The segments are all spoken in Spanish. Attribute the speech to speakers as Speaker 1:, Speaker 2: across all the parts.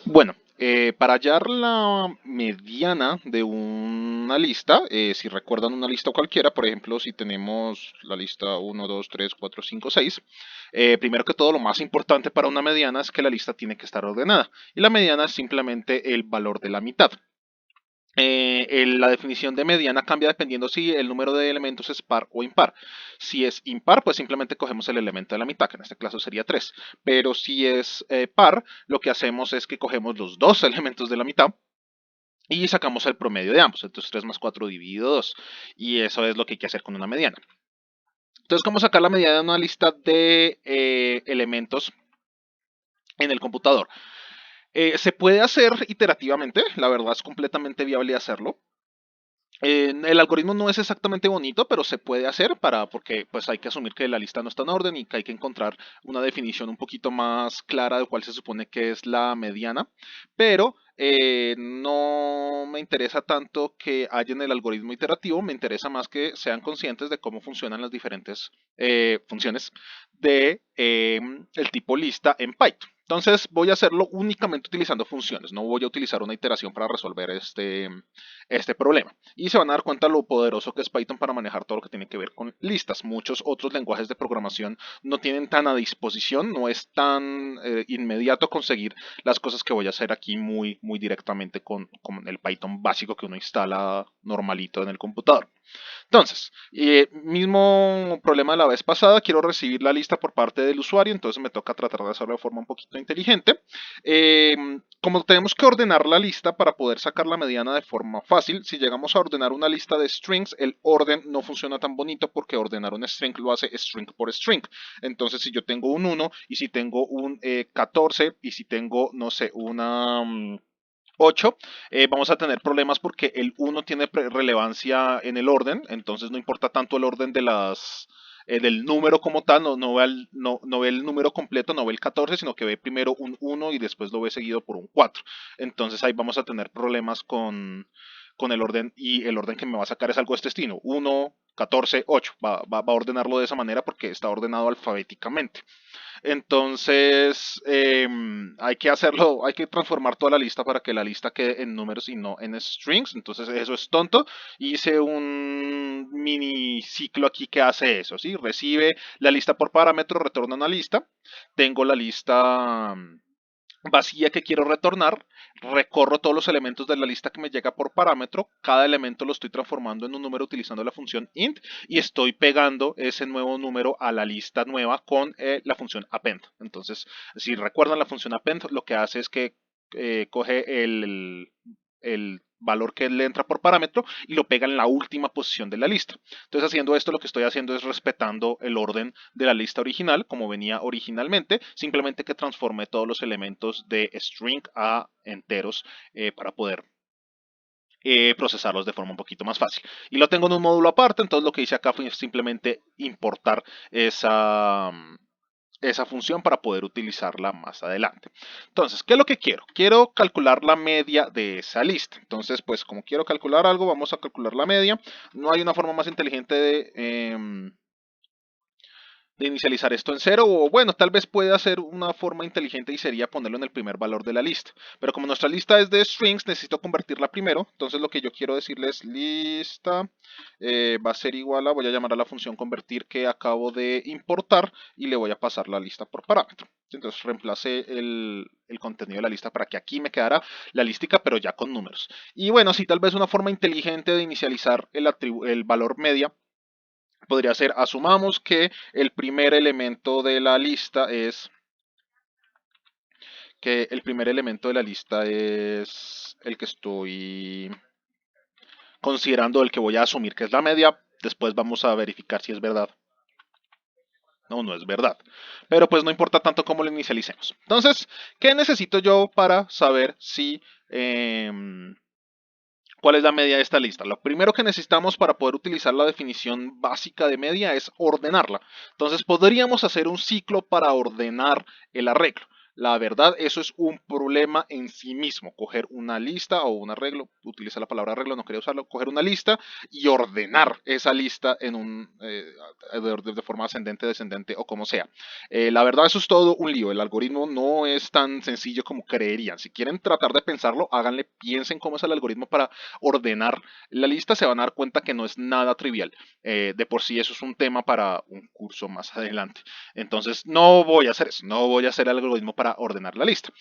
Speaker 1: Bueno, para hallar la mediana de una lista, si recuerdan una lista cualquiera, por ejemplo, si tenemos la lista uno, 2, 3, 4, 5, 6, primero que todo lo más importante para una mediana es que la lista tiene que estar ordenada. Y la mediana es simplemente el valor de la mitad. La definición de mediana cambia dependiendo si el número de elementos es par o impar. Si es impar, pues simplemente cogemos el elemento de la mitad, que en este caso sería 3. Pero si es par, lo que hacemos es que cogemos los dos elementos de la mitad y sacamos el promedio de ambos. Entonces 3 más 4 dividido 2. Y eso es lo que hay que hacer con una mediana. Entonces, ¿cómo sacar la mediana de una lista de elementos en el computador? Se puede hacer iterativamente, la verdad es completamente viable hacerlo. El algoritmo no es exactamente bonito, pero se puede hacer porque pues hay que asumir que la lista no está en orden y que hay que encontrar una definición un poquito más clara de cuál se supone que es la mediana. Pero no me interesa tanto que haya en el algoritmo iterativo, me interesa más que sean conscientes de cómo funcionan las diferentes funciones de el tipo lista en Python. Entonces voy a hacerlo únicamente utilizando funciones, no voy a utilizar una iteración para resolver este problema. Y se van a dar cuenta lo poderoso que es Python para manejar todo lo que tiene que ver con listas. Muchos otros lenguajes de programación no tienen tan a disposición, no es tan inmediato conseguir las cosas que voy a hacer aquí muy directamente con el Python básico que uno instala normalito en el computador. Entonces, mismo problema de la vez pasada, quiero recibir la lista por parte del usuario, entonces me toca tratar de hacerlo de forma un poquito inteligente. Eh, Como tenemos que ordenar la lista para poder sacar la mediana de forma fácil, si llegamos a ordenar una lista de strings, el orden no funciona tan bonito porque ordenar un string lo hace string por string. Entonces, si yo tengo un 1 y si tengo un 14 y si tengo, no sé, una 8, vamos a tener problemas porque el 1 tiene relevancia en el orden, entonces no importa tanto el orden del número como tal, no ve el número completo, no ve el 14, sino que ve primero un 1 y después lo ve seguido por un 4. Entonces ahí vamos a tener problemas con el orden y el orden que me va a sacar es algo de este estilo, 1, 14, 8. Va a ordenarlo de esa manera porque está ordenado alfabéticamente. Entonces, hay que hacerlo, hay que transformar toda la lista para que la lista quede en números y no en strings. Entonces, eso es tonto. Hice un mini ciclo aquí que hace eso, ¿sí? Recibe la lista por parámetro, retorna una lista. Tengo la lista vacía que quiero retornar, recorro todos los elementos de la lista que me llega por parámetro, cada elemento lo estoy transformando en un número utilizando la función int y estoy pegando ese nuevo número a la lista nueva con la función append. Entonces, si recuerdan la función append, lo que hace es que coge el valor que le entra por parámetro y lo pega en la última posición de la lista. Entonces, haciendo esto, lo que estoy haciendo es respetando el orden de la lista original, como venía originalmente, simplemente que transformé todos los elementos de string a enteros para poder procesarlos de forma un poquito más fácil. Y lo tengo en un módulo aparte, entonces lo que hice acá fue simplemente importar esa función para poder utilizarla más adelante. Entonces, ¿qué es lo que quiero? Quiero calcular la media de esa lista. Entonces, pues como quiero calcular algo, vamos a calcular la media. No hay una forma más inteligente de inicializar esto en cero, o bueno, tal vez pueda ser una forma inteligente y sería ponerlo en el primer valor de la lista. Pero como nuestra lista es de strings, necesito convertirla primero. Entonces lo que yo quiero decirles lista va a ser igual a, voy a llamar a la función convertir que acabo de importar y le voy a pasar la lista por parámetro. Entonces reemplacé el contenido de la lista para que aquí me quedara la lística, pero ya con números. Y bueno, sí, tal vez una forma inteligente de inicializar el valor media podría ser, asumamos que el primer elemento de la lista el que estoy considerando, el que voy a asumir que es la media. Después vamos a verificar si es verdad. No, no es verdad. Pero pues no importa tanto cómo lo inicialicemos. Entonces, ¿qué necesito yo para saber si ¿cuál es la media de esta lista? Lo primero que necesitamos para poder utilizar la definición básica de media es ordenarla. Entonces podríamos hacer un ciclo para ordenar el arreglo. La verdad, eso es un problema en sí mismo. Coger una lista o un arreglo, utiliza la palabra arreglo, no quería usarlo, coger una lista y ordenar esa lista en de forma ascendente, descendente o como sea. La verdad, eso es todo un lío. El algoritmo no es tan sencillo como creerían. Si quieren tratar de pensarlo, háganle, piensen cómo es el algoritmo para ordenar la lista. Se van a dar cuenta que no es nada trivial. De por sí, eso es un tema para un curso más adelante. Entonces, no voy a hacer eso. No voy a hacer el algoritmo para ordenar la lista.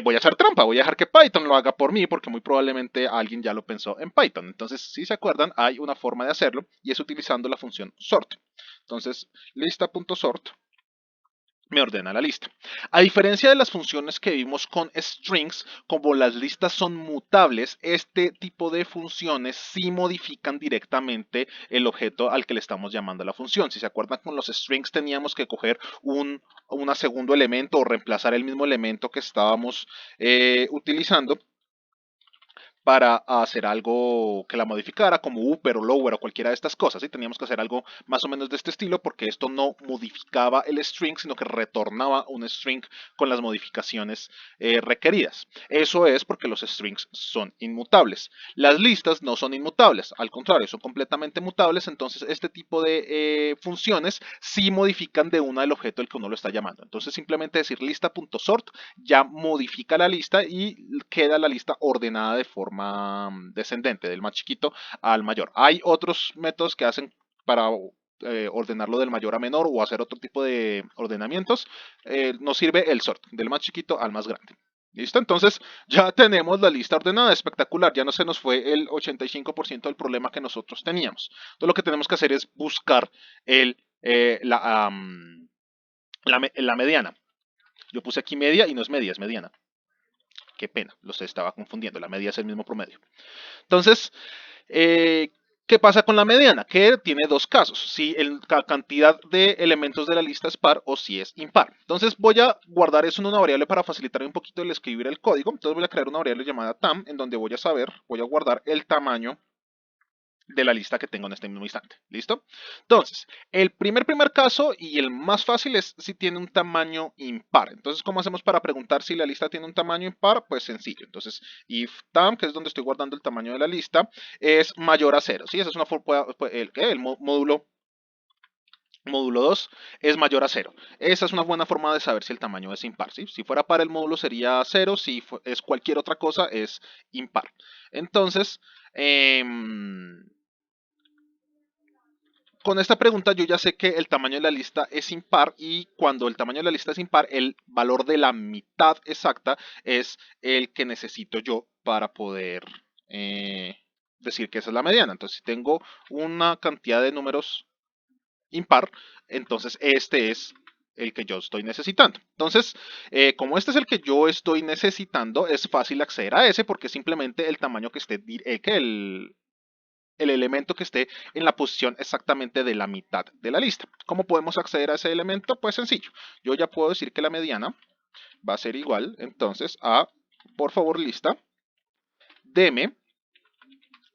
Speaker 1: Voy a hacer trampa. Voy a dejar que Python lo haga por mí porque muy probablemente alguien ya lo pensó en Python. Entonces, si se acuerdan, hay una forma de hacerlo y es utilizando la función sort. Entonces, lista.sort me ordena la lista. A diferencia de las funciones que vimos con strings, como las listas son mutables, este tipo de funciones sí modifican directamente el objeto al que le estamos llamando a la función. Si se acuerdan, con los strings teníamos que coger un segundo elemento o reemplazar el mismo elemento que estábamos utilizando para hacer algo que la modificara, como upper o lower o cualquiera de estas cosas. ¿Sí? Teníamos que hacer algo más o menos de este estilo porque esto no modificaba el string, sino que retornaba un string con las modificaciones requeridas. Eso es porque los strings son inmutables. Las listas no son inmutables, al contrario, son completamente mutables, entonces este tipo de funciones sí modifican de una del objeto al que uno lo está llamando. Entonces simplemente decir lista.sort ya modifica la lista y queda la lista ordenada de forma descendente, del más chiquito al mayor. Hay otros métodos que hacen para ordenarlo del mayor a menor o hacer otro tipo de ordenamientos. Nos sirve el sort, del más chiquito al más grande. ¿Listo? Entonces ya tenemos la lista ordenada, espectacular, ya no se nos fue el 85% del problema que nosotros teníamos. Entonces lo que tenemos que hacer es buscar la mediana. Yo puse aquí media y no es media, es mediana. Qué pena, los estaba confundiendo. La media es el mismo promedio. Entonces, ¿qué pasa con la mediana? Que tiene dos casos. Si la cantidad de elementos de la lista es par o si es impar. Entonces voy a guardar eso en una variable para facilitar un poquito el escribir el código. Entonces voy a crear una variable llamada tam en donde voy a guardar el tamaño de la lista que tengo en este mismo instante. ¿Listo? Entonces, el primer caso y el más fácil es si tiene un tamaño impar. Entonces, ¿cómo hacemos para preguntar si la lista tiene un tamaño impar? Pues sencillo. Entonces, if tam, que es donde estoy guardando el tamaño de la lista, es mayor a 0. ¿Sí? Esa es una forma, el módulo 2 es mayor a 0. Esa es una buena forma de saber si el tamaño es impar. ¿Sí? Si fuera par, el módulo sería 0. Si es cualquier otra cosa, es impar. Entonces, con esta pregunta yo ya sé que el tamaño de la lista es impar y cuando el tamaño de la lista es impar, el valor de la mitad exacta es el que necesito yo para poder decir que esa es la mediana. Entonces, si tengo una cantidad de números impar, entonces este es el que yo estoy necesitando. Entonces, como este es el que yo estoy necesitando, es fácil acceder a ese porque simplemente el tamaño que esté, el elemento que esté en la posición exactamente de la mitad de la lista. ¿Cómo podemos acceder a ese elemento? Pues sencillo. Yo ya puedo decir que la mediana va a ser igual entonces a, por favor, lista, deme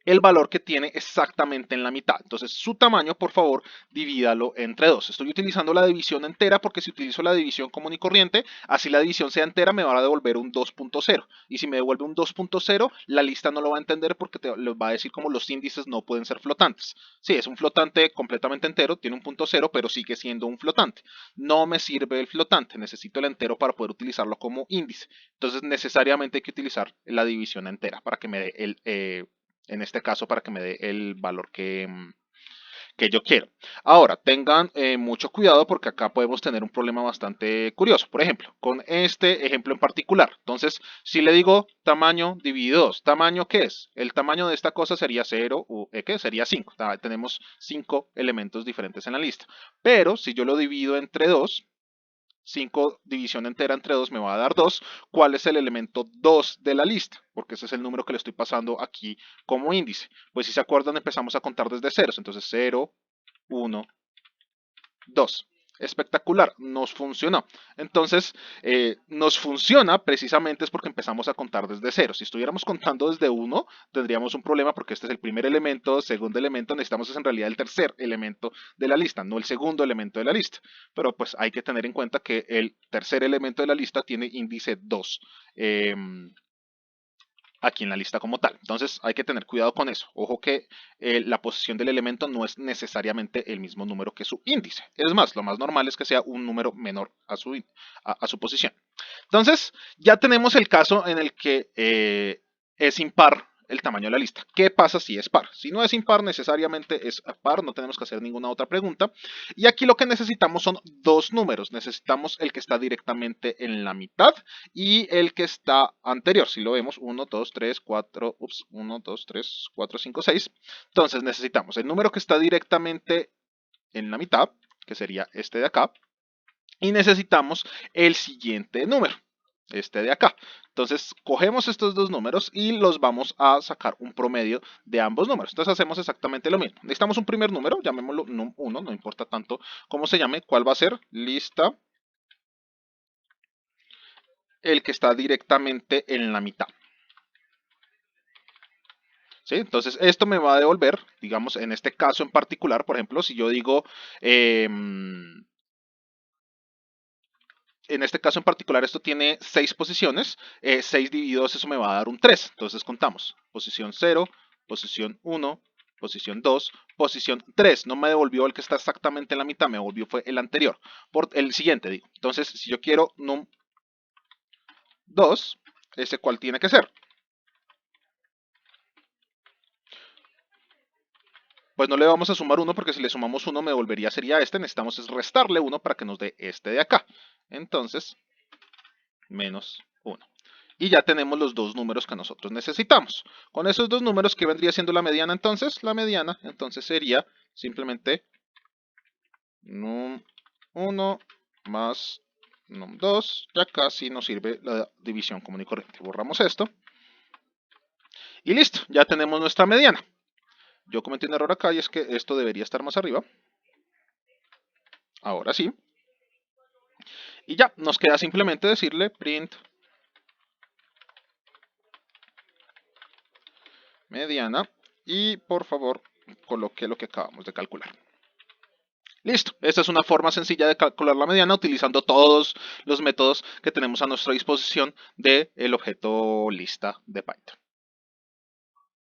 Speaker 1: el valor que tiene exactamente en la mitad. Entonces, su tamaño, por favor, divídalo entre 2. Estoy utilizando la división entera porque si utilizo la división común y corriente, así la división sea entera, me va a devolver un 2.0. Y si me devuelve un 2.0, la lista no lo va a entender porque les va a decir como los índices no pueden ser flotantes. Sí, es un flotante completamente entero, tiene un punto cero, pero sigue siendo un flotante. No me sirve el flotante, necesito el entero para poder utilizarlo como índice. Entonces, necesariamente hay que utilizar la división entera para que me dé en este caso para que me dé el valor que yo quiero. Ahora, tengan mucho cuidado porque acá podemos tener un problema bastante curioso. Por ejemplo, con este ejemplo en particular. Entonces, si le digo tamaño dividido 2, ¿tamaño qué es? El tamaño de esta cosa sería 0 o ¿qué? Sería 5. Tenemos 5 elementos diferentes en la lista. Pero si yo lo divido entre 2, 5 división entera entre 2 me va a dar 2. ¿Cuál es el elemento 2 de la lista? Porque ese es el número que le estoy pasando aquí como índice. Pues si se acuerdan empezamos a contar desde ceros. Entonces 0, 1, 2. Espectacular, nos funcionó. Entonces, nos funciona precisamente es porque empezamos a contar desde cero. Si estuviéramos contando desde uno, tendríamos un problema porque este es el primer elemento, segundo elemento, necesitamos es en realidad el tercer elemento de la lista, no el segundo elemento de la lista. Pero pues hay que tener en cuenta que el tercer elemento de la lista tiene índice 2. Aquí en la lista como tal. Entonces hay que tener cuidado con eso. Ojo que la posición del elemento no es necesariamente el mismo número que su índice. Es más, lo más normal es que sea un número menor a su posición. Entonces ya tenemos el caso en el que es impar el tamaño de la lista. ¿Qué pasa si es par? Si no es impar, necesariamente es par, no tenemos que hacer ninguna otra pregunta. Y aquí lo que necesitamos son dos números. Necesitamos el que está directamente en la mitad y el que está anterior. Si lo vemos, 1, 2, 3, 4, 1, 2, 3, 4, 5, 6. Entonces necesitamos el número que está directamente en la mitad, que sería este de acá, y necesitamos el siguiente número, este de acá. Entonces cogemos estos dos números y los vamos a sacar un promedio de ambos números. Entonces hacemos exactamente lo mismo. Necesitamos un primer número, llamémoslo num1, no importa tanto cómo se llame. ¿Cuál va a ser? Lista, el que está directamente en la mitad. ¿Sí? Entonces esto me va a devolver, digamos, en este caso en particular, por ejemplo, si yo digo, en este caso en particular esto tiene 6 posiciones, 6 dividido 2, eso me va a dar un 3. Entonces contamos, posición 0, posición 1, posición 2, posición 3. No me devolvió el que está exactamente en la mitad, me devolvió fue el anterior, por el siguiente digo. Entonces si yo quiero num 2, ¿ese cuál tiene que ser? Pues no le vamos a sumar 1 porque si le sumamos 1 me devolvería sería este. Necesitamos es restarle 1 para que nos dé este de acá. Entonces, menos 1. Y ya tenemos los dos números que nosotros necesitamos. Con esos dos números, ¿qué vendría siendo la mediana entonces? La mediana entonces sería simplemente num 1 más num 2. Y acá sí nos sirve la división común y corriente. Borramos esto. Y listo, ya tenemos nuestra mediana. Yo cometí un error acá y es que esto debería estar más arriba. Ahora sí. Y ya, nos queda simplemente decirle print mediana y por favor coloque lo que acabamos de calcular. Listo, esta es una forma sencilla de calcular la mediana utilizando todos los métodos que tenemos a nuestra disposición del objeto lista de Python.